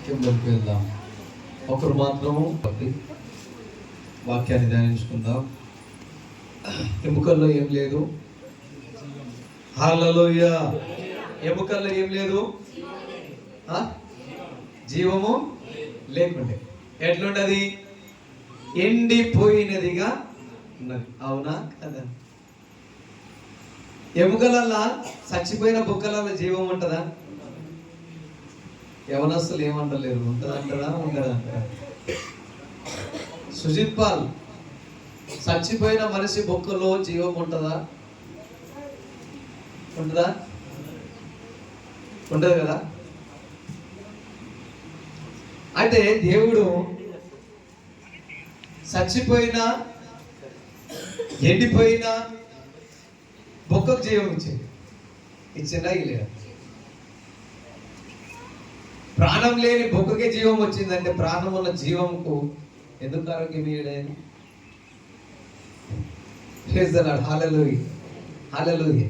వాక్యంలోకి వెళ్దాం. ఒకరు మాత్రము వాక్యాన్ని ధ్యానించుకుందాం. ఎముకల్లో ఏం లేదు. హల్లెలూయా. ఎముకల్లో ఏం లేదు, జీవము లేకుండే ఎట్లుండది? ఎండిపోయినదిగా ఉన్నది. అవునా కదా? ఎముకలల్లా, చచ్చిపోయిన బుక్కలల్లో జీవం ఉంటుందా? యవనస్తులు ఏమంటలేరు, ఉంటుందంటారా ఉండదంటారా? సుజిత్ పాల్, చచ్చిపోయిన మనిషి బొక్కలో జీవం ఉంటుందా? ఉంటుందా? ఉండదు కదా. అయితే దేవుడు చచ్చిపోయిన ఎండిపోయిన బొక్కకు జీవం ఇచ్చిందా? ఇల్లేదా? ప్రాణం లేని బొక్కకే జీవం వచ్చిందంటే ప్రాణం ఉన్న జీవంకు ఎందుకు ఆరోగ్యం ఇయ్యలేదు? హల్లెలూయా, హల్లెలూయా.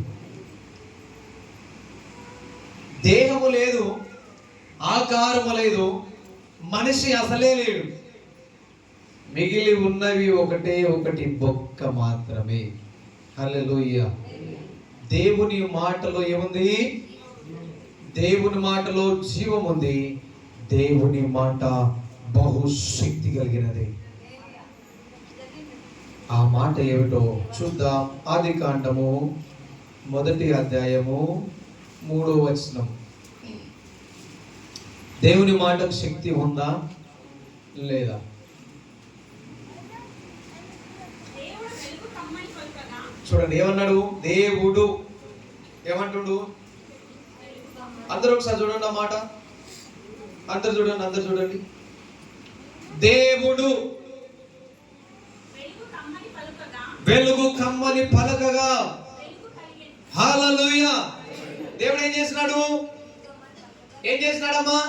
దేహము లేదు, ఆకారము లేదు, మనిషి అసలే లేడు. మిగిలి ఉన్నవి ఒకటి బొక్క మాత్రమే. హల్లెలూయా. దేవుని మాటలో ఏముంది? దేవుని మాటలో జీవం ఉంది. దేవుని మాట బహుశక్తి కలిగినది. ఆ మాట ఏమిటో చూద్దాం. ఆదికాండము 1వ అధ్యాయము 3వ వచనం. దేవుని మాటకు శక్తి ఉందా లేదా? చూడండి ఏమన్నాడు దేవుడు. ఏమంటుడు? అందరూ ఒకసారి చూడండి ఆ మాట. అందరు చూడండి. దేవుడు వెలుగు కమ్మని పలకగా. హల్లెలూయా. దేవుడు ఏం చేసినాడమ్మా?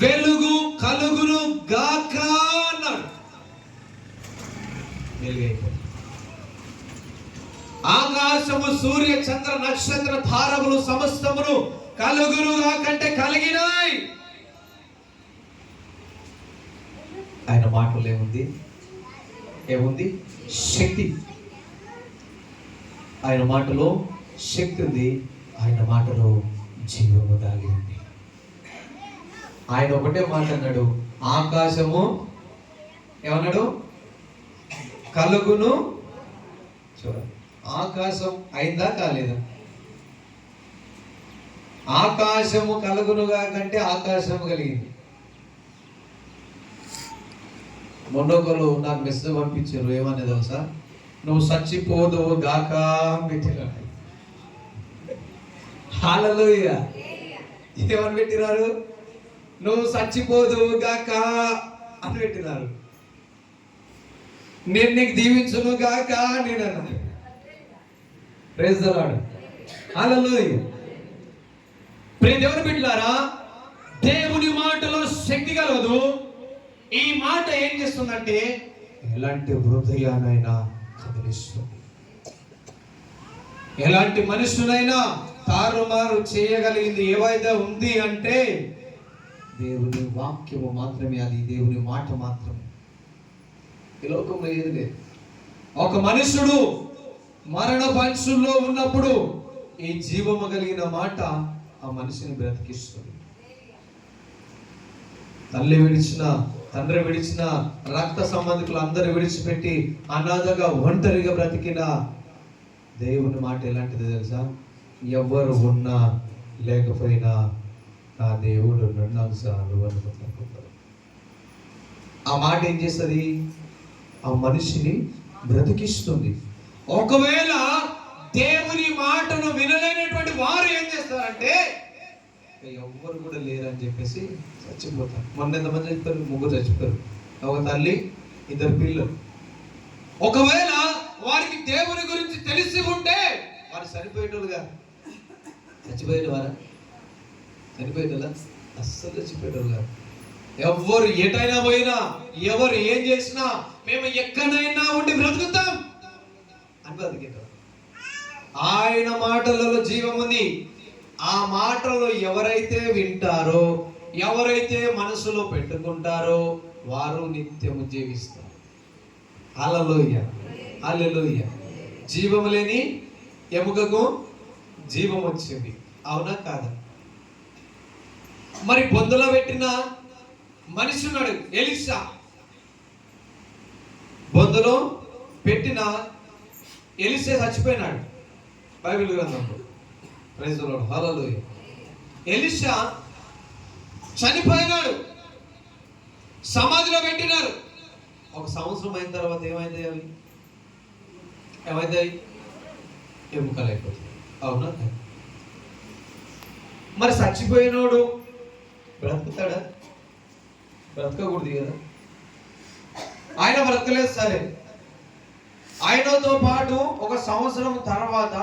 వెలుగు కలుగును గాక అన్నాడు. వెలుగైపోయింది. ఆకాశము, సూర్య చంద్ర నక్షత్ర తారములు సమస్తమును కలుగును గాకంటే కలిగినాయి. ఆయన మాటలో ఏముంది? శక్తి. ఆయన మాటలో శక్తి ఉంది. ఆయన మాటలో జీవము దాగి ఉంది. ఆయన ఒకటే మాట అన్నాడు, ఆకాశము ఏమన్నాడు? కలుగును. చూడండి, ఆకాశం అయిందా కాలేదా? ఆకాశము కలుగునుగా కంటే ఆకాశము కలిగింది. మొన్నొకరు నాకు మెసేజ్ పంపించారు. ఏమన్నా తెలుసా? నువ్వు చచ్చిపోదు గాక పెట్టినా. హల్లెలూయా. ఏమని పెట్టినారు? నువ్వు చచ్చిపోదు గాక అని పెట్టినారు. నేను నీకు దీవించును గాక నేను అన్నాను. Praise the Lord. హల్లెలూయా. ప్రియ దేవుని బిడ్డలారా, దేవుని మాటలో శక్తి కలదు. ఈ మాట ఏం చేస్తుందంటే ఎలాంటి హృదయానైనా కదిలిస్తుంది. ఎలాంటి మనుషునైనా తారుమారు చేయగలిగింది ఏవైతే ఉంది అంటే దేవుని వాక్యము మాత్రమే. అది దేవుని మాట మాత్రమే. ఈ లోకంలో ఏది లేదు. ఒక మనుషుడు మరణ పంచుల్లో ఉన్నప్పుడు ఈ జీవము కలిగిన మాట ఆ మనిషిని బ్రతికిస్తుంది. తల్లి విడిచిన, తండ్రి విడిచిన, రక్త సంబంధికులు అందరూ విడిచిపెట్టి అనాథగా ఒంటరిగా బ్రతికిన దేవుని మాట ఎలాంటిది తెలుసా? ఎవరు ఉన్నా లేకపోయినా నా దేవుడు నన్ను చాలు అనుకుంటారు. ఆ మాట ఏం చేస్తుంది? ఆ మనిషిని బ్రతికిస్తుంది. ఒకవేళ దేవుని మాటను వినలేనటువంటి వారు ఏం చేస్తారంటే ఎవ్వరు కూడా లేరని చెప్పేసి చచ్చిపోతారు. మొన్న ఎంతమంది చచ్చిపోతారు? 3 చచ్చిపోతారు. ఒక తల్లి, 2 పిల్లలు. ఒకవేళ వారికి దేవుని గురించి తెలిసి ఉంటే వారు చనిపోయేటోళ్ళుగా. చచ్చిపోయేవారా? చనిపోయేటోళ్ళ? అస్సలు చచ్చిపోయేటోళ్ళు కాదు. ఎవరు ఎటైనా పోయినా, ఎవరు ఏం చేసినా మేము ఎక్కడైనా ఉండి బ్రతుకుతాం అని బ్రతికేటోళ్ళు. ఆయన మాటలలో జీవం ఉంది. ఆ మాటలు ఎవరైతే వింటారో ఎవరైతే మనసులో పెట్టుకుంటారో వారు నిత్యము జీవిస్తారు. హల్లెలూయా, హల్లెలూయా. జీవము లేని ఎముకకు జీవం వచ్చింది, అవునా కాదా? మరి బొందులో పెట్టిన మనిషి ఉన్నాడు ఎలీషా. బొందులో పెట్టిన ఎలీషా చచ్చిపోయినాడు బైబిల్ గ్రంథంలో. Praise the Lord, hallelujah. Elisha చనిపోయినాడు, సమాధిలో పెట్టినారు. ఒక సంవత్సరం అయిన తర్వాత ఏమైంది? అవి ఎముకలు అయిపోతుంది, అవునా? మరి చచ్చిపోయినోడు బ్రతుకుతాడా? బ్రతకకూడదు కదా. ఆయన బ్రతకలేదు, సరే. ఆయనతో పాటు ఒక సంవత్సరం తర్వాత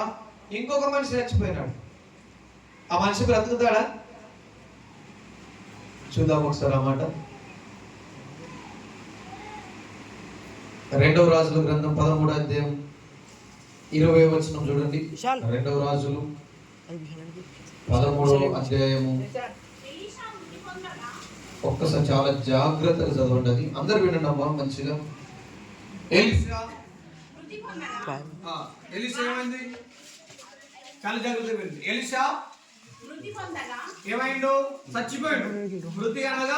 ఇంకొక మనిషి చచ్చిపోయినాడు. ఆ మనిషి బ్రతుకుతాడా? చూద్దాం ఒకసారి ఆ మాట. 2వ రాజుల గ్రంథం 13వ అధ్యాయం 20వ వచనం చూడండి. 2వ రాజులు 13వ అధ్యాయము. ఒక్కసారి చాలా జాగ్రత్తగా చదవండి, అది అందరు వినండి అమ్మా మంచిగా. ఎలీషా ఏమైంది? చాలా జాగ్రత్తగా వినండి. ఎలీషా ఏమైండు? చచ్చిపోయాడు. మృతి అనగా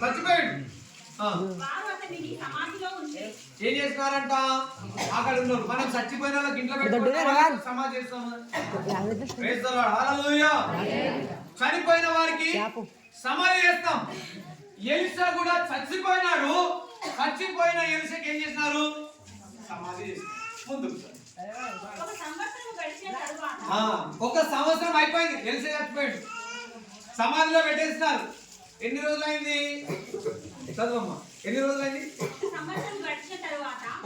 చచ్చిపోయాడు. ఏం చేస్తున్నారంట? అక్కడ ఉన్నారు. మనం చచ్చిపోయిన వాళ్ళకి ఇంట్లో పెట్టుకుంటాం, సమాధి చేస్తాము. చనిపోయిన వారికి సమాధి చేస్తాం. ఎలీషా కూడా చచ్చిపోయినాడు. చచ్చిపోయిన ఎలీషాకి ఏం చేసినారు? సమాధి చేస్తారు. ముందుకు ఒక సంవత్సరం అయిపోయింది, ఎలీషా చచ్చిపోయాడు, సమాధిలో పెట్టేస్తున్నారు. ఎన్ని రోజులైంది? చదవమ్మా, ఎన్ని రోజులైంది?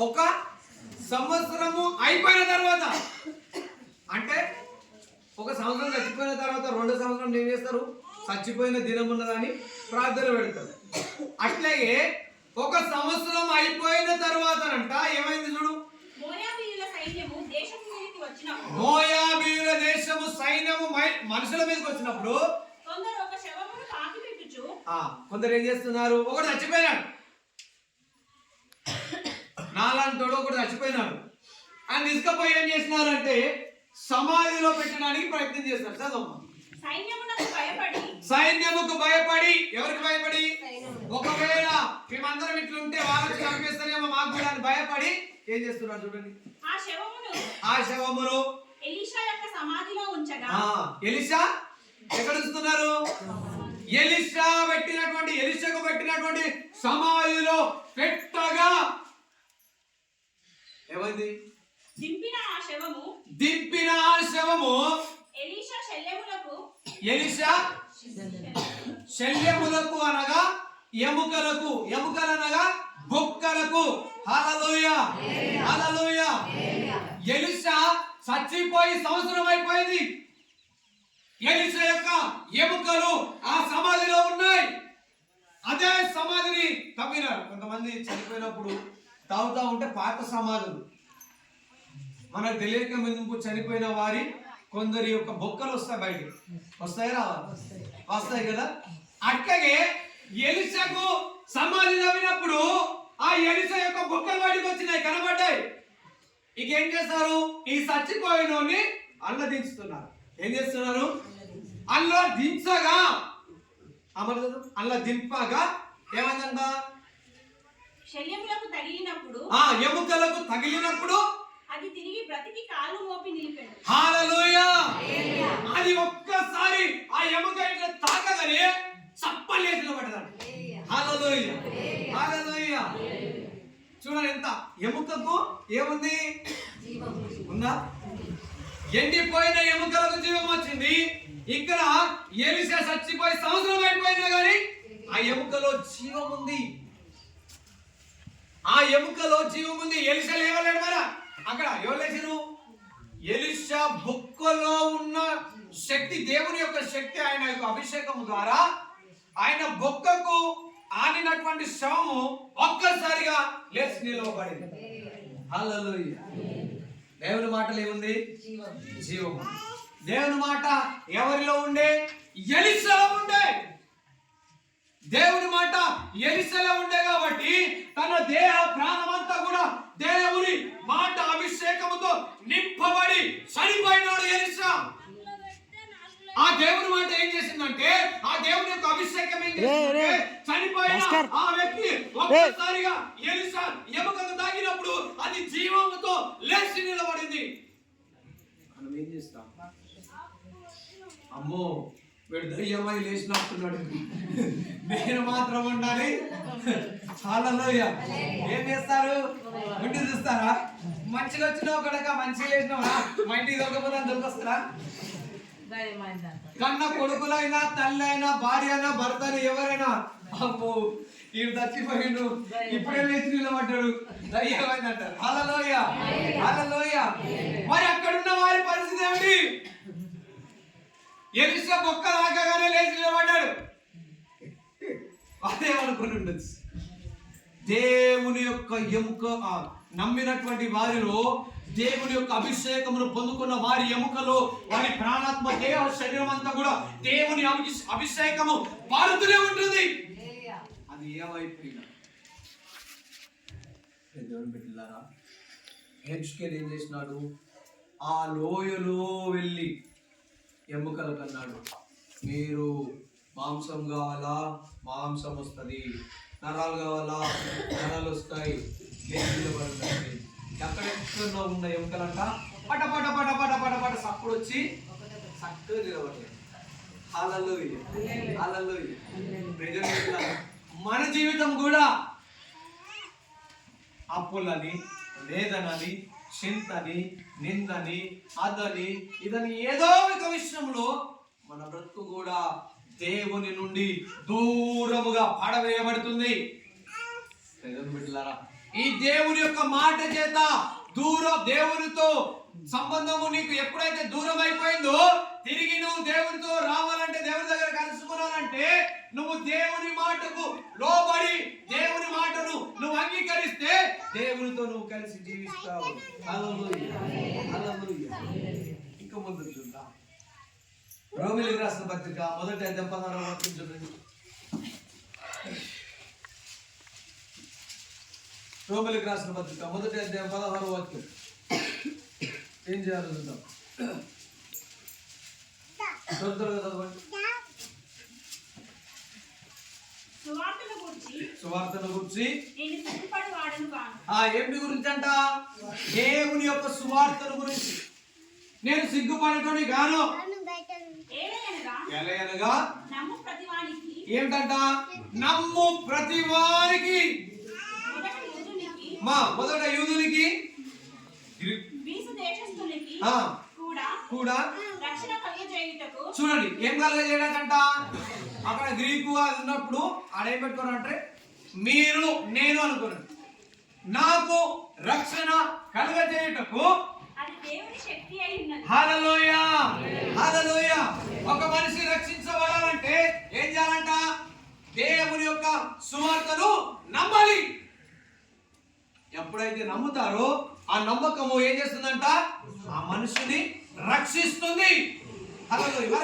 ఒక సంవత్సరము అయిపోయిన తర్వాత. అంటే ఒక సంవత్సరం చచ్చిపోయిన తర్వాత 2వ సంవత్సరం ఏం చేస్తారు? చచ్చిపోయిన దినం ఉన్నదని ప్రార్థన పెడతారు. అట్లాగే ఒక సంవత్సరం అయిపోయిన తర్వాత అంట ఏమైంది చూడు. మోయాబీయుల దేశము సైన్యము మనుషుల మీదకి వచ్చినప్పుడు కొందరు ఏం చేస్తున్నారు? ఒకడు చచ్చిపోయినాడు, నాలాంటోడు ఒకడు చచ్చిపోయినాడు. ఆయన తీసుకుపోయి ఏం చేస్తున్నారంటే సమాధిలో పెట్టడానికి ప్రయత్నం చేస్తారు. చదవమ్మా. సైన్యముకు భయపడి. ఎవరికి భయపడి? ఒకవేళ మేమందరం ఇట్లుంటే వాళ్ళకి చంపేస్తారేమో మాకు కూడా భయపడి ఏం చేస్తున్నారు చూడండి. ఆ శవమును ఎలీషా యొక్క సమాధిలో ఉంచగా. ఎలీషా ఎక్కడ ఉంచుతున్నారు? ఎలీషాకు పెట్టినటువంటి సమాధిలో పెట్టగా ఏమైంది? దింపిన ఆ శవము ఎలీషా శల్యములకు అనగా ఎముకలనగా బొక్కలకు. హల్లెలూయా, హల్లెలూయా. ఎలీషా చచ్చిపోయి సంవత్సరం అయిపోయింది. ఎలీషా యొక్క ఎముకలు ఆ సమాధిలో ఉన్నాయి. అదే సమాధిని తవ్వినారు. కొంతమంది చనిపోయినప్పుడు తవ్వుతా ఉంటే పాత సమాధులు మనకు తెలియక ముందు చనిపోయిన వారి కొందరి యొక్క బొక్కలు వస్తాయి, బయట వస్తాయి, వస్తాయి కదా. అట్లాగే ఎలీషాకు సమాధి తవ్వినప్పుడు ఆ ఎలీషా యొక్క బొక్కలు బయటకు వచ్చినాయి, కనబడ్డాయి. ఇక ఏం చేస్తారు? ఈ చచ్చిపోయినోని అల్ల దించుతున్నారు. ఏం చేస్తున్నారు? అల్ల దించగా అల్ల దింపగా ఏమైందంట? ఎముకలకు తగిలినప్పుడు అది తిరిగి బ్రతికి కాలు మోపి నిలిపాడు. హల్లెలూయా. అది ఒక్కసారి ఆ ఎముక ఇట్లా తాకగానే చప్పలేట్లు పడతాడు. హల్లెలూయా, హల్లెలూయా. చూడండి ఎంత ఎముకకు ఏముంది? ఉందా? ఎండిపోయిన ఎముకలకు జీవం వచ్చింది. ఇక్కడ ఎలీషా చచ్చిపోయి సంవత్సరం అయిపోయినా కానీ ఆ ఎముకలో జీవం ఉంది. ఆ ఎముకలో జీవం ఉంది. ఎలీషా లేవలేడు మరా. అక్కడ ఎవరు లేచారు? ఎలీషా బొక్కలో ఉన్న శక్తి, దేవుని యొక్క శక్తి, ఆయన యొక్క అభిషేకం ద్వారా ఆయన బొక్కకు ఆనినటువంటి శవము ఒక్కసారిగా లేచి నిలవబడింది. హల్లెలూయా. దేవుని మాటలు ఏముంది? జీవం. దేవుని మాట ఎవరిలో ఉండే? ఎలీషాలో ఉండే. ఎలీషాలో ఉండే కాబట్టి తన దేహ ప్రాణమంతా కూడా దేవుని మాట అభిషేకముతో నింపబడి చనిపోయినాడు ఎలీషా. ఆ దేవుని మాట ఏం చేసిందంటే, ఆ దేవుని యొక్క అభిషేకం ఏం చేసిందంటే, చనిపోయిన ఆ వ్యక్తి ఒక్కసారిగా ఎలీషా ఎముకకు తాకినప్పుడు అది జీవముతో లేచి నిలబడింది. మనం ఏం చేస్తాం? అమ్మో వీడు దయ్యమై లేచినట్టున్నాడు, నేను మాత్రం ఉండాలి. హల్లెలూయా. ఏం చేస్తారు? ఉండి చూస్తారా? మంచిగా వచ్చినావు కనుక మంచిగా లేచినావా, మా ఇంటికి దొరకపోతే దొరికొస్తారా? కన్న కొడుకులైనా, తల్లి అయినా, భార్య అయినా, భర్త అయినా, ఎవరైనా అమ్మో ఈడు చచ్చిపోయిండు ఇప్పుడే లేచి నిలబడ్డాడు దయ్యమైంది అంటారు. హల్లెలూయా, హల్లెలూయా. మరి అక్కడున్న వారి పరిస్థితి ఏమిటి? ఎలీషా బొక్క తాకగానే లేచి నిలబడ్డాడు. అదే అనుకుని ఉండొచ్చు. దేవుని యొక్క ఎముక నమ్మినటువంటి వారిలో, దేవుని యొక్క అభిషేకమును పొందుకున్న వారి ఎముకలో, వారి ప్రాణాత్మ దేహ శరీరం అంతా కూడా దేవుని అభిషేకము పారుతూనే ఉంటుంది. అది ఏమైపోయినా దేవుని బిడ్డలారా, హెచ్కేల్ ఏం చేసినాడు? ఆ లోయలో వెళ్ళి ఎముకలు కన్నాడు, మీరు మాంసం కావాలా, మాంసం వస్తుంది, నరాలు కావాలా, నరాలు వస్తాయి, పడుతుంది. ఎక్కడెక్కడ ఉన్న ఎముకలంట పట పట పట పట పట పట సప్పుడు వచ్చి చక్కగా నిలబడ్డాయి. హల్లెలూయా, హల్లెలూయా. మన జీవితం కూడా అప్పులని, వేదనని, చింతని, నిందని, అదని ఇదని ఏదో ఒక విషయంలో మన బ్రతుకు కూడా దేవుని నుండి దూరముగా పడవేయబడుతుంది. బిడ్డలారా, ఈ దేవుని యొక్క మాట చేత దేవునితో సంబంధము నీకు ఎప్పుడైతే దూరం అయిపోయిందో, తిరిగి నువ్వు దేవునితో రావాలంటే, దేవుని దగ్గర కలుసుకోవాలంటే, నువ్వు దేవుని మాటకు లోబడి దేవుని మాటను నువ్వు అంగీకరిస్తే దేవునితో నువ్వు కలిసి జీవిస్తావు. హల్లెలూయా, హల్లెలూయా. ఇంకా ముందు చూద్దాం. రోమీయులకు రాసిన పత్రిక 1వ అధ్యాయం 16వ వాక్యం చూడండి. రోమీయులకు రాసిన పత్రిక 1వ అధ్యాయం 16వ వాక్యం. ఏం చేయాలో చూద్దాం. సువార్తను గురించి ఏమిటి గురించి అంట? దేవుని యొక్క సువార్తను గురించి. నేను సిగ్గుపడటోని గాను, ఎలయనగా ఏమిటంట? నమ్ము ప్రతి వారికి, మొదట యూదునికి కూడా చూడండి ఏం కలగజేయడానికంట. అక్కడ గ్రీకు అది ఉన్నప్పుడు ఆడేం పెట్టుకోరంటే, మీరు నేను అనుకున్నాను, నాకు రక్షణ కలగజేయుటకు. హల్లెలూయా, హల్లెలూయా. ఒక మనిషి రక్షించబడాలంటే ఏం చేయాలంట? దేవుని యొక్క సువార్తను నమ్మాలి. ఎప్పుడైతే నమ్ముతారో ఆ నమ్మకము ఏం చేస్తుందంట? ఆ మనిషిని రక్షిస్తుంది. హల్లెలూయా.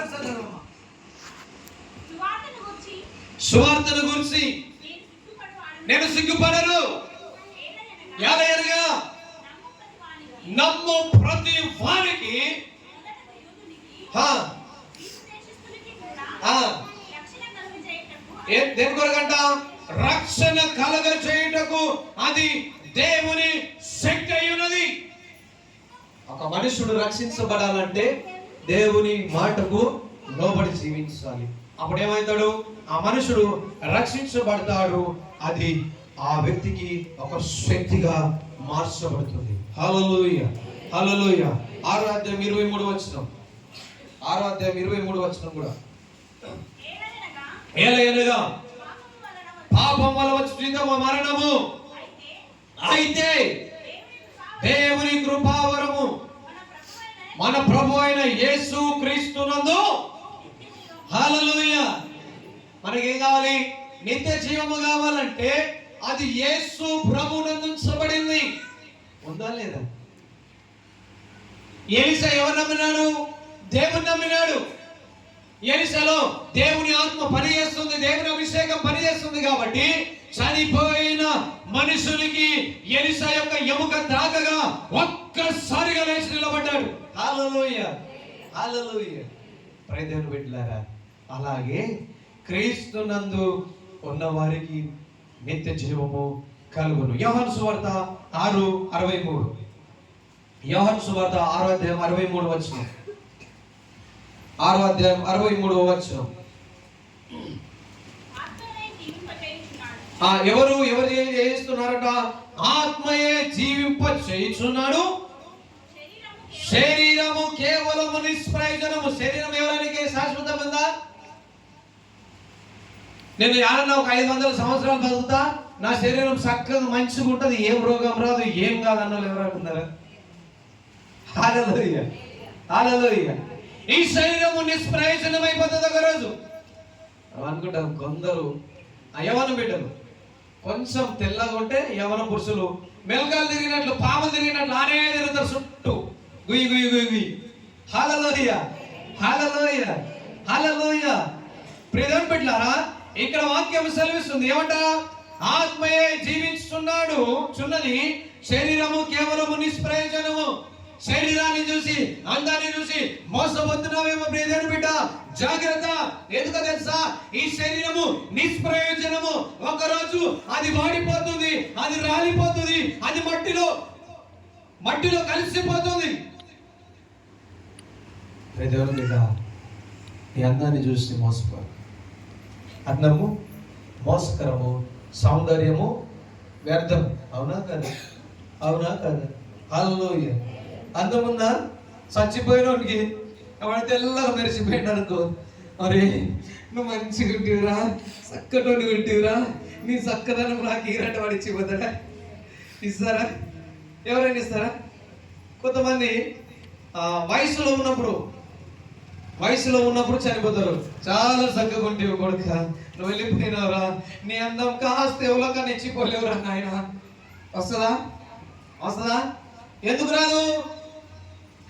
సువార్తను గురించి నేను సిగ్గుపడను, ఎలయనగా నమ్ము ప్రతి వారికి, దేని కొరకంట? రక్షణ కలగ చేయుటకు. అది దేవుని శక్తి అయి ఉన్నది. ఒక మనుషుడు రక్షించబడాలంటే దేవుని మాటకు లోబడి జీవించాలి. అప్పుడు ఏమవుతాడు? ఆ మనుషుడు రక్షించబడతాడు. అది ఆ వ్యక్తికి ఒక శక్తిగా మార్చబడుతుంది. హల్లెలూయా, హల్లెలూయా. 6వ అధ్యాయం 23వ వచనం. 6వ అధ్యాయం 23వ వచనం కూడా. ఏలయనగా పాపం వల్ల వచ్చిన మరణము, అయితే దేవుని కృపావరము మన ప్రభు అయిన యేసు క్రీస్తునందు. హల్లెలూయా. మనకేం కావాలి? నిత్య జీవము కావాలంటే అది యేసు ప్రభువునందు ఉంచబడింది. ఉందా లేదా? ఎలీషా ఎవరు నమ్మినాడు? దేవుని నమ్మినాడు. ఎలీషాలో దేవుని ఆత్మ పనిచేస్తుంది, దేవుని అభిషేకం పనిచేస్తుంది కాబట్టి చనిపోయిన మనుషునికి ఎలీషా యొక్క ఎముక తాకగా ఒక్కసారిగా లేచి నిలబడ్డాడు. హల్లెలూయా, హల్లెలూయా. ప్రియమైన బిడ్డలారా, అలాగే క్రీస్తునందు ఉన్న వారికి నిత్య జీవము కలుగును. యోహాను సువార్త 6:63. యోహాను సువార్త 6:63 6:63 ఎవరు చేస్తున్నారట? ఆత్మయే జీవింప చేయుచున్నాడు, శరీరము కేవలము నిష్ప్రయోజనము. శరీరం ఎవరికి శాశ్వతమైందా? నేను యారన్నా ఒక 500 సంవత్సరాలు బతుకుతా, నా శరీరం చక్కగా మంచిగా ఉంటుంది, ఏం రోగం రాదు, ఏం కాదు అన్న వాళ్ళు ఎవరు అనుకున్నారా? హల్లెలూయా, హల్లెలూయా. ఈ శరీరము నిష్ప్రయోజనం అయిపోతుంది ఒక రోజు అనుకుంటారు కొందరు. యవన బిడ్డలు కొంచెం తెల్లగా ఉంటే యవన పురుషులు మెలకలు తిరిగినట్లు, పాములు తిరిగినట్లు ఆనే తిరుగుతారు చుట్టూ, గుయ్యి గుయ్యి గుయ్యి గుయ్యి. హల్లెలూయా, హల్లెలూయా, హల్లెలూయా. ప్రియమైన బిడ్డలారా, ఇక్కడ వాక్యం సెలవిస్తుంది ఏమంట? ఆత్మయే జీవించుతున్నాడు చున్నది, శరీరము కేవలము నిష్ప్రయోజనము. శరీరాన్ని చూసి, అందాన్ని చూసి మోసపోతున్నావేమో ప్రియమైన బిడ్డ, జాగ్రత్త. ఎందుకో తెలుసా? ఈ శరీరము నిష్ప్రయోజనము. ఒకరోజు అది వాడిపోతుంది, అది రాలిపోతుంది, అది మట్టిలో కలిసిపోతుంది. ప్రియమైన బిడ్డ, ఈ అందాన్ని చూసి మోసపో. అందము మోసకరము, సౌందర్యము వ్యర్థం. అవునా కదా? అవునా కదా? హల్లెలూయా. అందముందా? చచ్చిపోయినోడికి ఎవడ తెల్లగా మెరిసిపోయాడు అనుకో, అరే నువ్వు మంచిగా ఉంటివిరా, చక్కటోని ఉంటివిరా, నీ చక్కదనం నాకు ఈరంటే వాడు ఇచ్చిపోతాడా? ఇస్తారా? ఎవరైనా ఇస్తారా? కొంతమంది వయసులో ఉన్నప్పుడు చనిపోతారు. చాలా చక్కగా ఉంటేవి కొడుక, నువ్వు వెళ్ళిపోయినావురా, నీ అందం కాస్త ఎవరికన్నా ఇచ్చిపోలేవురా నాయన. వస్తుందా? ఎందుకు రాదు?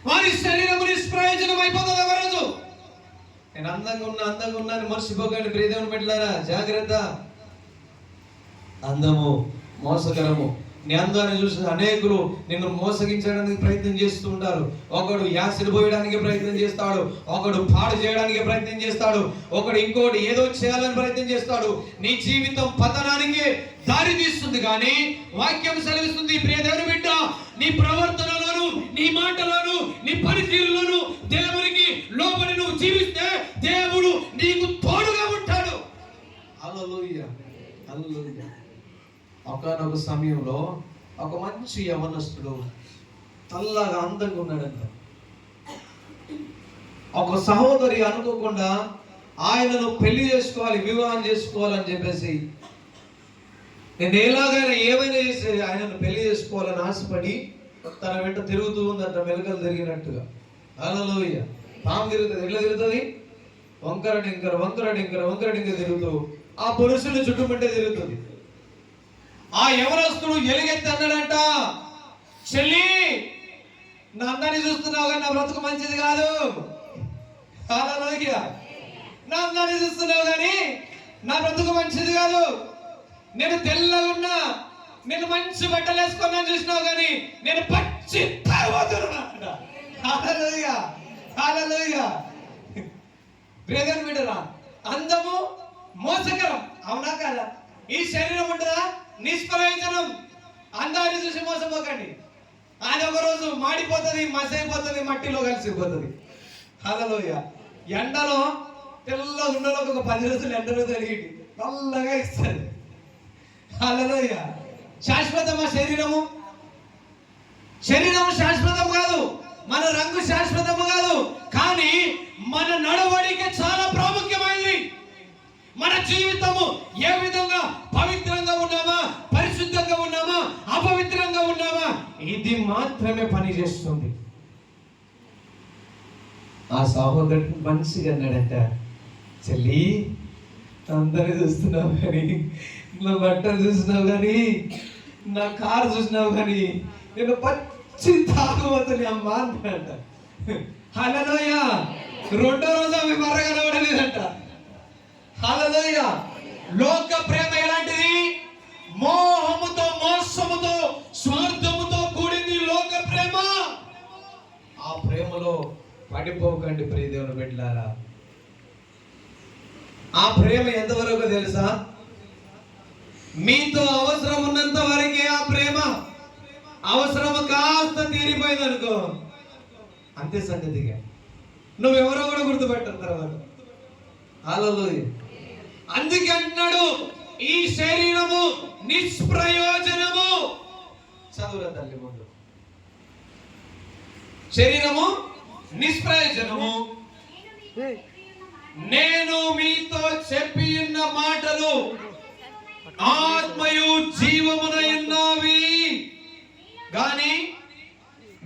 వారి శరీరం నిష్ప్రయోజనం అయిపోతుంది ఒక రోజు. నేను అందంగా ఉన్నా అని మర్చిపోకండి ప్రియదేవుని బిడ్డలారా, జాగ్రత్త. అందము మోసకరము. నీ అందాన్ని చూసి అనేకులు నిన్ను మోసగించడానికి ప్రయత్నం చేస్తూ ఉంటారు. ఒకడు యాసిడ్ పోయడానికి ప్రయత్నం చేస్తాడు, ఒకడు పాడు చేయడానికి ప్రయత్నం చేస్తాడు, ఒకడు ఇంకోటి ఏదో చేయాలని ప్రయత్నం చేస్తాడు. నీ జీవితం పతనానికి దారి తీస్తుంది. కానీ వాక్యం సెలవిస్తుంది ప్రియదేవుని బిడ్డ, నీ ప్రవర్తనలోను, నీ మాటలోను, నీ పనితీరులోను దేవునికి లోబడి నువ్వు జీవిస్తే దేవుడు నీకు తోడుగా ఉంటాడు. హల్లెలూయా, హల్లెలూయా. ఒకనొక సమయంలో ఒక మంచి యవనస్తుడు తెల్లగా అందంగా ఉన్నాడంట. ఒక సహోదరి అనుకోకుండా ఆయనను పెళ్లి చేసుకోవాలి, వివాహం చేసుకోవాలని చెప్పేసి, నేను ఎలాగైనా ఏమైనా చేసి ఆయనను పెళ్లి చేసుకోవాలని ఆశపడి తన వెంట తిరుగుతూ ఉందంట, మెలకలు తిరిగినట్టుగా. హల్లెలూయా. పాము తిరుగుతుంది, ఎట్లా తిరుగుతుంది? వంకర డింకర తిరుగుతూ ఆ పురుషుని చుట్టుముట్టే తిరుగుతుంది. ఆ యవనస్తుడు ఎలుగెత్తి అన్నాడంట, చెల్లి నా అందాన్ని చూస్తున్నావు కానీ నా బ్రతుకు మంచిది కాదు. హల్లెలూయా. నా అందాన్ని చూస్తున్నావు కానీ నా బ్రతుకు మంచిది కాదు. నేను తెల్లగా ఉన్నా, నేను మంచి బట్టలు వేసుకున్నా చూసినావు కానీ నేను పచ్చి తాగుతున్నా. హల్లెలూయా, హల్లెలూయా. ప్రియమైన బిడ్డలారా, అందము మోసకరం. అవునా కదా? ఈ శరీరం ఉంటుందా? నిష్ప్రయోజనం. అందాన్ని చూసి మోసపోకండి. అది ఒక రోజు మాడిపోతుంది, మసైపోతుంది, మట్టిలో కలిసిపోతుంది. హల్లెలూయా. ఎండలో తెల్ల ఉండలోకి ఒక 10 రోజులు ఎండలో తిరిగి నల్లగా ఇస్తుంది. హల్లెలూయా. శాశ్వతమా శరీరము? శరీరము శాశ్వతం కాదు, మన రంగు శాశ్వతము కాదు. కానీ మన నడవడిక చాలా ప్రాముఖ్యమైనది. మన జీవితము ఏ విధంగా పవిత్రంగా ఉన్నామా, పరిశుద్ధంగా ఉన్నామా, అపవిత్రంగా ఉన్నామా, ఇది మాత్రమే పని చేస్తుంది. ఆ సహోదరుడు మంచిగా అన్నాడంట, చెల్లి అందరినీ చూస్తున్నావు కానీ, నా బట్టలు చూసినావు కానీ, నా కారు చూసినావు కానీ నేను పచ్చి తాగుబోతుని అమ్మా అన్నాడంట. హల్లెలూయా, రెండో రోజు ఆమె మర్ర కనబడలేదంట. హల్లెలూయా. లోక ప్రేమ ఎలాంటిది? మోహముతో, మోసముతో, స్వార్థముతో కూడింది లోక ప్రేమ. ఆ ప్రేమలో పడిపోకండి ప్రియ దేవుని బిడ్డలారా. ఆ ప్రేమ ఎంతవరకు తెలుసా? మీతో అవసరం ఉన్నంత వరకే ఆ ప్రేమ. అవసరం కాస్త తీరిపోయింది అనుకో, అంతే సంగతిగా. నువ్వెవరో కూడా గుర్తుపెట్టారు తర్వాత. హల్లెలూయా. అందుకే అంటున్నాడు, ఈ శరీరము నిష్ప్రయోజనము. చదువురా తల్లి ముందు. శరీరము నిష్ప్రయోజనము. నేను మీతో చెప్పి ఉన్న మాటలు ఆత్మయు జీవమునయున్నవి, గాని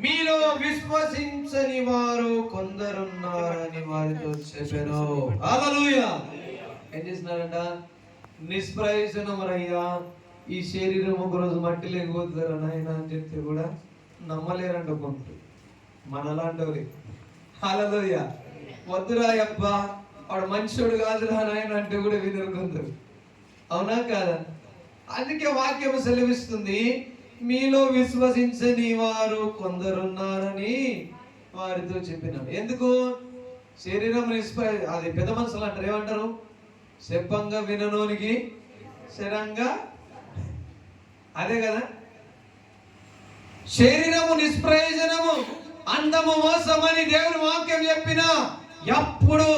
మీలో విశ్వసించని వారు కొందరున్నారని వారితో చెప్పాను. హల్లెలూయా. ఏం చేసినారంట? నిష్ప్రయోజనమరయ్యా, ఈ శరీరం ఒక రోజు మట్టి లేకపోతారా నాయన అని చెప్తే కూడా నమ్మలేరంట కొందరు, మనలాంటి. హల్లెలూయా. వద్దురా అబ్బ, వాడు మనుషుడు కాదురా నాయన అంటే కూడా వినరు కొందరు. అవునా కాదా? అందుకే వాక్యం సెలవిస్తుంది, మీలో విశ్వసించని వారు కొందరున్నారని వారితో చెప్పినాడు. ఎందుకు? శరీరం అది పెద్ద మనుషులు అంటారు. ఏమంటారు? చెప్పంగా విననోనికి శరంగా. అదే కదా. శరీరము నిష్ప్రయోజనము, అందము మోసమని దేవుని వాక్యం చెప్పిన ఎప్పుడు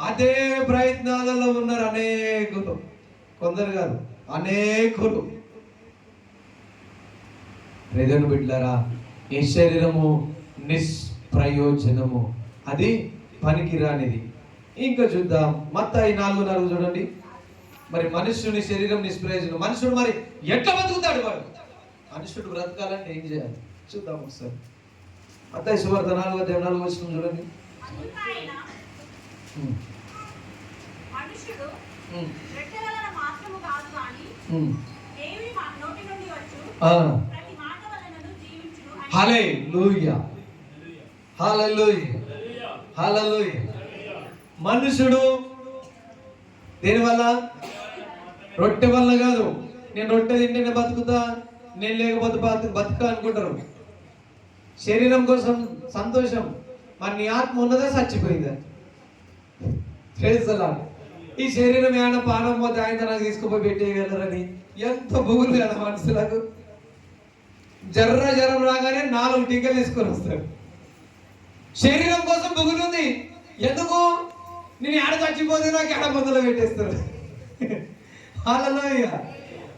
అదే ప్రయత్నాలలో ఉన్నారు అనేకులు. కొందరు కాదు, అనేకులు. దేవుని బిడ్డలారా, ఈ శరీరము నిష్ప్రయోజనము, అది పనికిరానిది. ఇంకా చూద్దాం, మత్తయి 4:4 చూడండి. మరి మనుష్యుని శరీరం నిష్ప్రయోజనం. మనుషుడు మరి ఎట్లా బతుకుతాడు? వాడు మనుషుడు బ్రతకాలంటే ఏం చేయాలి చూద్దాం ఒకసారి. మత్తయి సువార్త 4:4 చూడండి. హల్లెలూయా, హల్లెలూయా, హల్లెలూయా. మనుషుడు దేనివల్ల? రొట్టె వల్ల కాదు. నేను రొట్టె తింటేనే బతుకుతా, నేను లేకపోతే బతుక అనుకుంటారు. శరీరం కోసం సంతోషం. మరి నీ ఆత్మ ఉన్నదా చచ్చిపోయిందా? ఈ శరీరం ఏమైనా పానం పోతే ఆయన నాకు తీసుకుపోయి పెట్టేయగలరని ఎంత బుగులు కదా మనుషులకు. జ్వరం రాగానే 4 టీకాలు తీసుకొని వస్తాడు. శరీరం కోసం బుగులుంది. ఎందుకు? నేను ఏడ చచ్చిపోతే నాకు ఎడ మందులో పెట్టేస్తారు. హల్లెలూయా.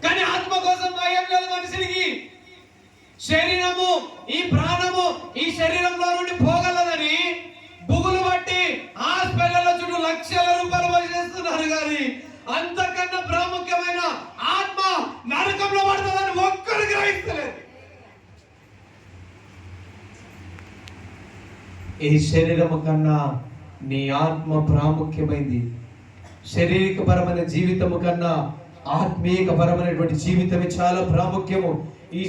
కానీ ఆత్మ కోసం భయం లేదు మనుషులకి. శరీరము, ఈ ప్రాణము ఈ శరీరంలో నుండి పోగలదని బుగులు బట్టి హాస్పిటల్లో చుట్టూ లక్షల రూపాయలు చేస్తున్నారు. కానీ అంతకన్నా ప్రాముఖ్యమైన ఆత్మ నరకంలో పడుతుందని ఒక్కరు గ్రహిస్తలేదు. ఈ శరీరము కన్నా నీ ఆత్మ ప్రాముఖ్యమైంది. శారీరకపరమైన జీవితము కన్నా ఆత్మీయపరమైనటువంటి జీవితమే చాలా ప్రాముఖ్యము. ఈ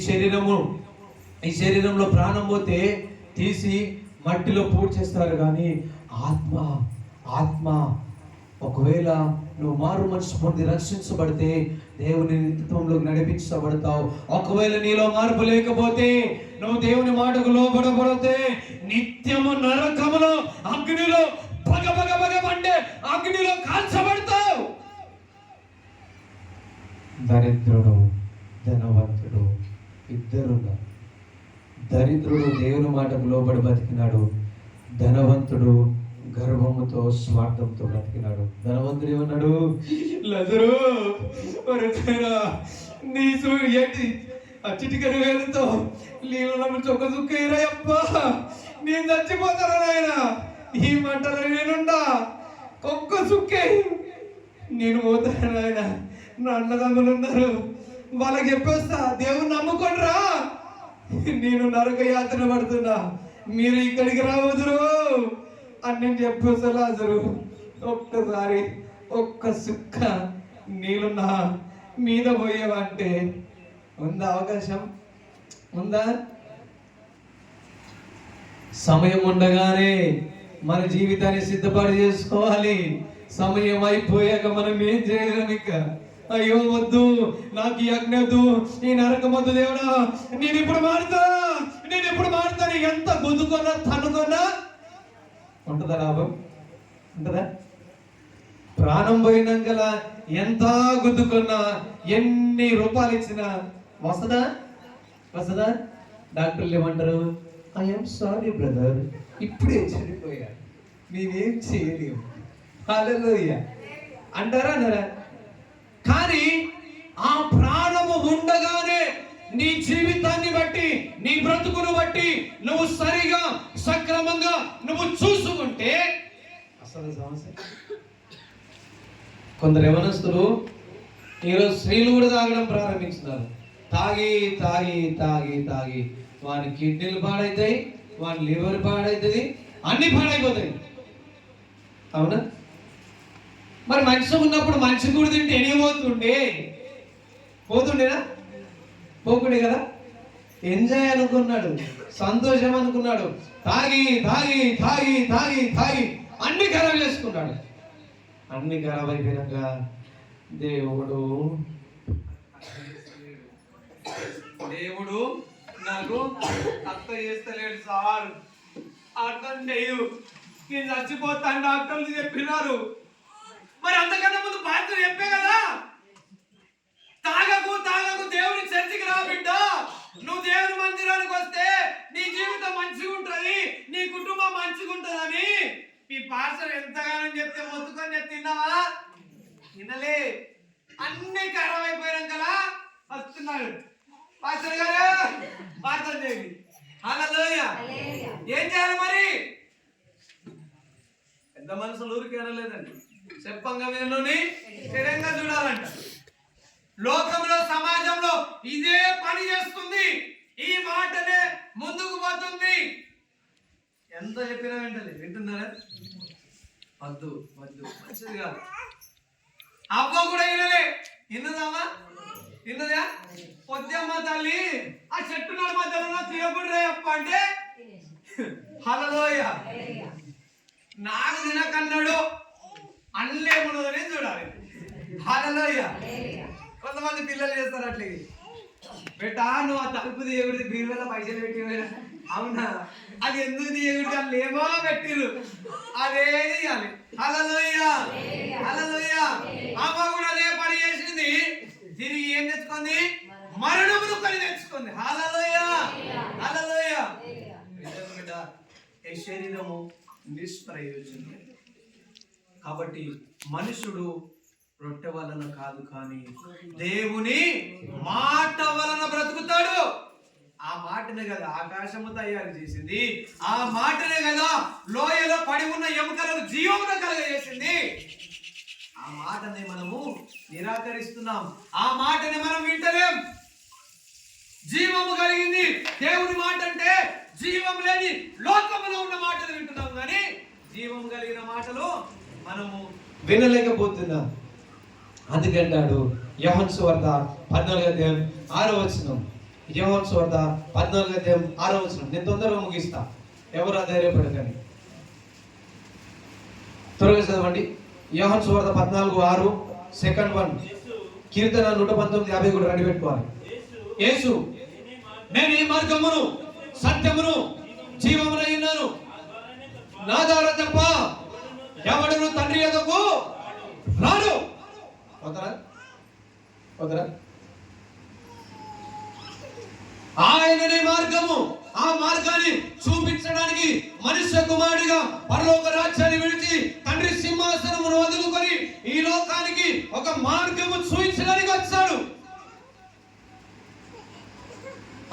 శరీరంలో ప్రాణం పోతే తీసి మట్టిలో పూడ్చేస్తారు. కానీ ఆత్మ ఒకవేళ నువ్వు మారు మనసు పొంది రక్షించబడితే దేవుని నిత్యంలోకి నడిపించబడతావు. ఒకవేళ నీలో మార్పు లేకపోతే, నువ్వు దేవుని మాటకు లోబడబడితే నిత్యము నరకములో అగ్నిలో పగ అంటే అగ్నిలో కాల్చబడతావు. దరిద్రుడు ధనవంతుడు ఇద్దరు. దరిద్రుడు దేవుని మాటకు లోబడి బతికినాడు. ధనవంతుడు గర్వముతో స్వార్థంతో బ్రతికినాడు. ధనవంతుడు ఏమన్నాడు? లజరు నీ ఏంటి ఆ చిటికని వేలుతో నీళ్ళు చొక్క చుక్కయ్యప్ప, నేను చచ్చిపోతాను నాయన. ఈ మంటలో నేనుండా, ఒక్క చుక్కే నేను పోతాను నాయన. నా అన్నదమ్ములు ఉన్నారు, వాళ్ళకి చెప్పేస్తా దేవుని నమ్ముకొని రా, నేను నరక యాతన పడుతున్నా, మీరు ఇక్కడికి రావదురు అని నేను చెప్పేస్తా. లాజరు ఒక్కసారి ఒక్క సుక్క నీళ్ళు నా మీద పోయేవంటే ఉందా? అవకాశం ఉందా? సమయం ఉండగానే మన జీవితాన్ని సిద్ధపాటు చేసుకోవాలి. సమయం అయిపోయాక మనం ఏం చేయలేం ఇక. అయ్యో వద్దు, నాకు ఈ అగ్ని వద్దు, ఈ నరకం వద్దు దేవుడా, నేను ఇప్పుడు మారుతాను ఎంత గుద్దుకున్నా తన్నుకున్నా ఉంటుందా లాభం? ఉంటుందా? ప్రాణం పోయినాక ఎంత గుద్దుకున్నా ఎన్ని రూపాయలు ఇచ్చినా వస్తుందా? డాక్టర్లు ఏమంటారు? ఐఎమ్ సారీ బ్రదర్, ఇప్పుడే చనిపోయాడు, మేమేం చేయలేము. హల్లెలూయా అంటారా? కానీ ఆ ప్రాణము ఉండగానే నీ జీవితాన్ని బట్టి, నీ బ్రతుకును బట్టి నువ్వు సరిగా సక్రమంగా నువ్వు చూసుకుంటే అసలు సమస్య. కొందరు యవనస్తులు ఈరోజు స్త్రీలు కూడా తాగడం ప్రారంభించున్నారు. తాగి వాని కిడ్నీలు పాడైతాయి, వాని లివర్ పాడైతుంది, అన్ని పాడైపోతాయి. అవునా? మరి మనిషి ఉన్నప్పుడు మనిషి కూడా తింటే పోతుండేనా? పోకుండే కదా. ఎంజాయ్ అనుకున్నాడు, సంతోషం అనుకున్నాడు, తాగి అన్ని ఖరాబ్ చేసుకున్నాడు. అన్ని ఖరాబ్ అయిపోయినాక దేవుడు నాకు అత్త చేస్తలేడు సార్, అర్థం చేయు, నేను చచ్చిపోతాను డాక్టర్లు చెప్పినారు. మరి అంతకన్నా ముందు బాధ్యత చెప్పే కదా, తాగకు దేవుని చర్చికి రా బిడ్డ, నువ్వు దేవుని మందిరానికి వస్తే నీ జీవితం మంచిగా ఉంటది, నీ కుటుంబం మంచిగా ఉంటదని ఈ పాస్టర్ ఎంతగానో చెప్తే మొత్తుకొని తిన్నావా? తినలే. అన్ని ఖరాబ్ అయిపోయాం కదా వస్తున్నాడు పాస్టర్ గారు, పాస్టర్ దేవి. హల్లెలూయా. ఏం చేయాలి మరి? పెద్ద మనుషులు ఊరికి అనలేదండి, చెప్పంగా వినలోని స్థిరంగా చూడాలంట. లోకంలో సమాజంలో ఇదే పని చేస్తుంది, ఈ మాటనే ముందుకు పోతుంది. ఎంత చెప్పినా వింటున్నారా? వద్దు మంచిది కాదు. అవ్వ కూడా విన్నదామా? విన్నదా? పొద్దమ్మ తల్లి ఆ చెట్టు నడు మధ్యలో తినకుండా అప్ప అంటే హల్లెలూయా, నాకు తినకన్నాడు అన్నేమున్నదని చూడాలి. హల్లెలూయా. కొంతమంది పిల్లలు చేస్తారు అట్లే, బేటా నువ్వు ఆ తలుపు తీయకూడదు, బీరువాలో పైసలు పెట్టి. అవునా? అది ఎందుకు తీయకూడదు? వాళ్ళు ఏమో పెట్టిరు, అదే తీయాలి. హల్లెలూయా. అమ్మ కూడా అదే పని చేసింది, తిరిగి ఏం తెచ్చుకుంది? మరణమును కొని తెచ్చుకుంది. హల్లెలూయా. ఈ శరీరము నిష్ప్రయోజనం. కాబట్టి మనుషుడు రొట్టె వలన కాదు కానీ దేవుని మాట వలన బ్రతుకుతాడు. ఆ మాటనే కదా ఆకాశము తయారు చేసింది, ఆ మాటనే కదా లోయలో పడి ఉన్న ఎముకలకు జీవమును కలుగజేసింది. ఆ మాటనే మనము నిరాకరిస్తున్నాం, ఆ మాటని మనం వింటలేం. జీవము కలిగింది దేవుని మాట అంటే జీవం లేని లోకములో ఉన్న మాటలు వింటున్నాం, కానీ జీవం కలిగిన మాటలు మనము వినలేకపోతున్నాం. అందుకంటాడు యోహాను సువార్త 14:6. యోహాను సువార్త 14:6. నేను తొందరగా ముగిస్తా, ఎవరు అధైర్యపడకండి. త్వరగా చదవండి. యోహాను సువార్త 14:6 సెకండ్ 1. కీర్తన 119:50 కూడా రెడీ పెట్టుకోవాలి. యేసు నేను ఈ మార్గమును సత్యమును జీవమునై ఉన్నాను, నా ద్వారా తప్ప ఎవడును తండ్రి యొద్దకు రాడు. ఆయననే మార్గము, ఆ మార్గాన్ని చూపించడానికి మనుష్య కుమారుడిగా పరలోక రాజ్యాన్ని విడిచి తండ్రి సింహాసనమును వదులుకొని ఈ లోకానికి ఒక మార్గము చూపించడానికి వచ్చాడు.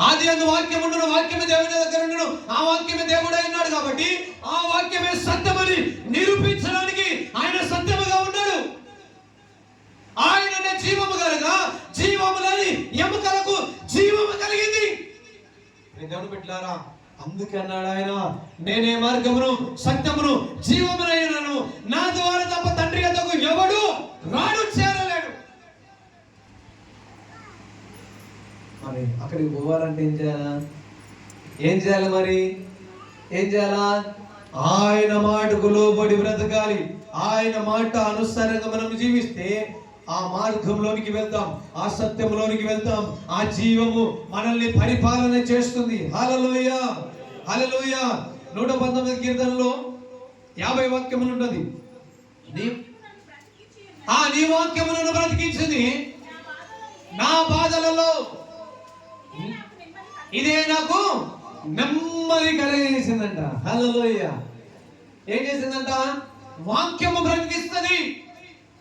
ఆది అందు వాక్యం ఉండును, వాక్యమే దేవుని దగ్గర ఉండును, ఆ వాక్యమే దేవుడై ఉన్నాడు. కాబట్టి ఆ వాక్యమే సత్యమని నిరూపించడానికి ఆయన సత్యముగా ఉన్నాడు. ఆయననే జీవము కలగా జీవము లేని ఎముకలకు జీవము కలిగింది. దేవుని బిడ్డలారా, అందుకే అన్నాడు ఆయన, నేనే మార్గమును సత్యమును జీవమునైనాను, నా ద్వారా తప్ప తండ్రి యొద్దకు ఎవడు రాడు, చేరలేడు. మరి అక్కడికి పోవాలంటే ఏం చేయాలి మరి? ఏం చేయాలా? ఆయన మాటకు లోబడి బ్రతకాలి. ఆయన మాట అనుసారంగా మనం జీవిస్తే ఆ మార్గంలోనికి వెళ్తాం, ఆ సత్యంలోనికి వెళ్తాం. ఆ జీవము మనల్ని పరిపాలన చేస్తుంది. హల్లెలూయా, హల్లెలూయా. 119 కీర్తనలో 50 వాక్యములు ఉన్నది. నీ వాక్యము నన్ను బ్రతికించింది, నా బాధలలో ఇదే నాకు నెమ్మది కలిగేసిందంట. హల్లెలూయా. ఏం చేసిందంట? వాక్యము బ్రతికిస్తుంది.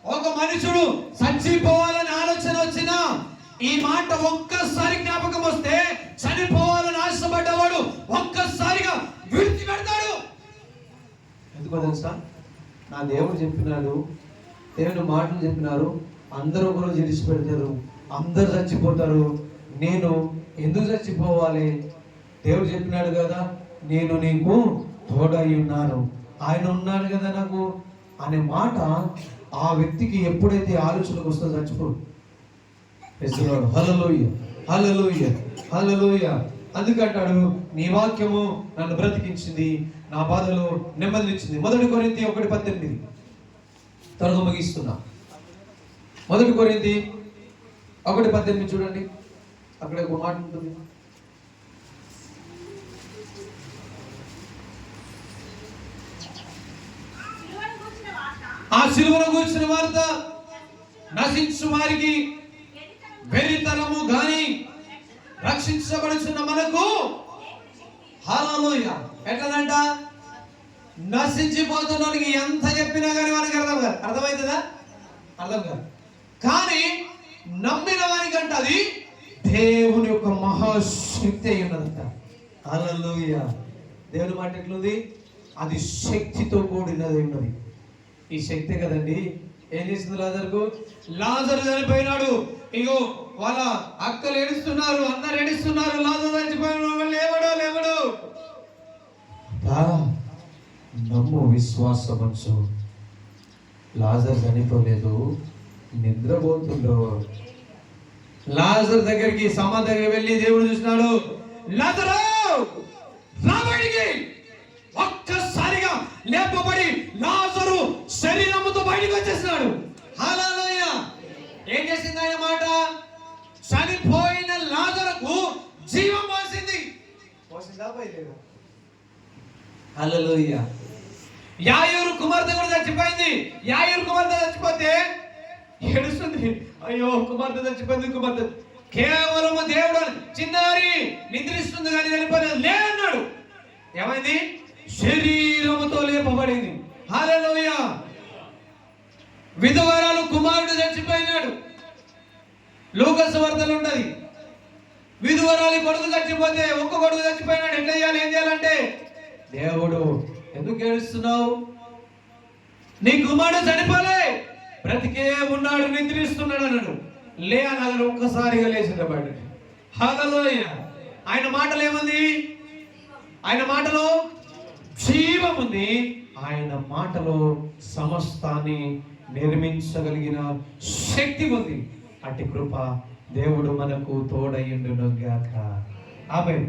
ఒక మనుషుడు చచ్చిపోవాలని ఆలోచన వచ్చినా ఈ మాట ఒక్కసారి జ్ఞాపకం వస్తే చనిపోవాలని ఆశపడ్డవాడు ఒక్కసారిగా విడిచిపెడతాడు. ఎందుకో తెలుసా? నా దేవుడు చెప్పినాడు, దేవుడు మాటలు చెప్పినారు, అందరూ ఒకరోజు విడిచిపెడతారు, అందరు చచ్చిపోతారు, నేను ఎందుకు చచ్చిపోవాలి? దేవుడు చెప్పినాడు కదా, నేను నీకు తోడై ఉన్నాను, ఆయన ఉన్నాడు కదా నాకు అనే మాట ఆ వ్యక్తికి ఎప్పుడైతే ఆలోచనకు వస్తుందో చచ్చిపోడు. హల్లెలూయా, హల్లెలూయా, హల్లెలూయా. అందుకంటాడు, నీ వాక్యము నన్ను బ్రతికించింది, నా బాధలో నెమ్మదినిచ్చింది. 1 కొరింథీ 1:18 త్వరగా ముగిస్తున్నా. 1 కొరింథీ 1:18 చూడండి. అక్కడ ఒక మాట ఉంటుంది. ఆ సిలువను గూర్చిన వార్త నశించు వారికి వెరితనము గాని రక్షించబడుచున్న మనకు హల్లెలూయా. ఎట్లనంట? నశించిపోతున్నోడికి ఎంత చెప్పినా కానీ మనకి అర్థమవుతుందా? అర్థం కాదు. కానీ నమ్మిన వారికంటే అది దేవుని యొక్క మహాశక్తి అయి ఉన్నదంట. హల్లెలూయా. దేవుని మాట ఎట్లుంది? అది శక్తితో కూడినది ఉన్నది. ఈ శక్తి కదండి ఏం చేసింది లాజరుకు? లాజరు చనిపోయినాడు. ఇగో వాళ్ళ అక్కలు ఏడుస్తున్నారు, అందరు ఏడుస్తున్నారు. లాజరు చనిపోయినాడు, లేవడు. నమ్ము, విశ్వాసమంచు. లాజరు చనిపోలేదు, నిద్రపోతుండో. లాజరు దగ్గరికి దగ్గర వెళ్ళి దేవుడు చూసినాడు, లాజరు రా బయటికి. ఒక్కసారిగా లేపబడి లాజరు శరీరముతో బయటికి వచ్చేసినాడు. హల్లెలూయా. ఏం చేసింది ఆయన మాట? చనిపోయిన లాజరుకు జీవం పోసింది. పోసిందా? పోయలేదా? హల్లెలూయా. యాయూరు కుమార్తె కూడా చచ్చిపోయింది. యాయూరు కుమార్తె చచ్చిపోతే ఏడుస్తుంది, అయ్యో కుమార్తె చచ్చిపోయింది, కుమార్తె. కేవలం దేవుడు చిన్నారి నిద్రిస్తుంది కానీ చనిపోలేదు లేదన్నాడు. ఏమైంది? శరీరముతో లేపబడింది. హల్లెలూయా. విధవరాలు కుమారుడు చచ్చిపోయినాడు. లూకాసు వార్తలో ఉన్నది. విధవరాలి కొడుకు చచ్చిపోతే, ఒక్క కొడుకు చచ్చిపోయినాడు. ఎట్లా చేయాలి? ఏం చేయాలంటే, దేవుడు ఎందుకు ఏడుస్తున్నావు? నీ కుమారుడు చనిపోలే, బ్రతికే ఉన్నాడు, నిద్రిస్తున్నాడు అన్నాడు. లే అన్నాడు. ఒక్కసారిగా లేచిన బయట. హల్లెలూయా. ఆయన మాటలు ఏముంది? ఆయన మాటలో జీవం ఉంది. ఆయన మాటలో సమస్తాన్ని నిర్మించగలిగిన శక్తి ఉంది. అట్టి కృప దేవుడు మనకు తోడయ్యుండును గాక. ఆమేన్.